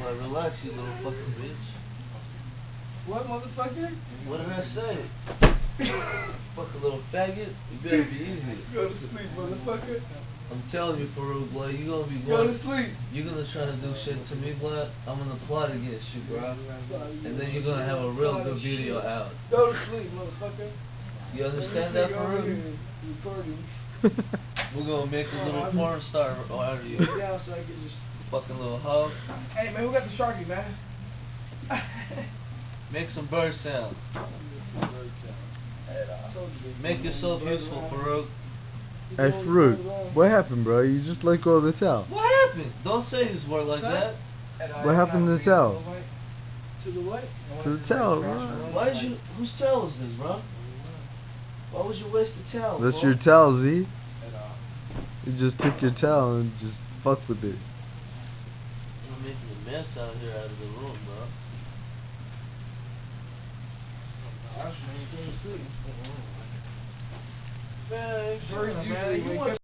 Well, relax, you little fucking bitch. What, motherfucker? What did I say? Fucking little faggot. You better be easy. Go to sleep, motherfucker. I'm telling you, Farouk, boy, you gonna be Go going. to sleep. You're gonna try to do shit to me, blood. I'm gonna plot against you, bro. And then you're gonna have a real good video out. Go to sleep, motherfucker. You understand that, Farouk? We're gonna make a little porn star out of you. Yeah, so I can just. Fucking little hoe. Hey, man, who got the Sharky, man? Make some bird sounds. Make yourself useful, Farouk. Hey, Farouk, what happened, bro? You just let go of the towel. What happened? Don't say his word like that. What happened to the towel? To the what? To the towel, bro. Why did you? Whose towel is this, bro? Why would you waste the towel? That's bro? your towel, Z. You just took your towel and just fuck with it. You're making a mess out here out of the room, bro. Man, you want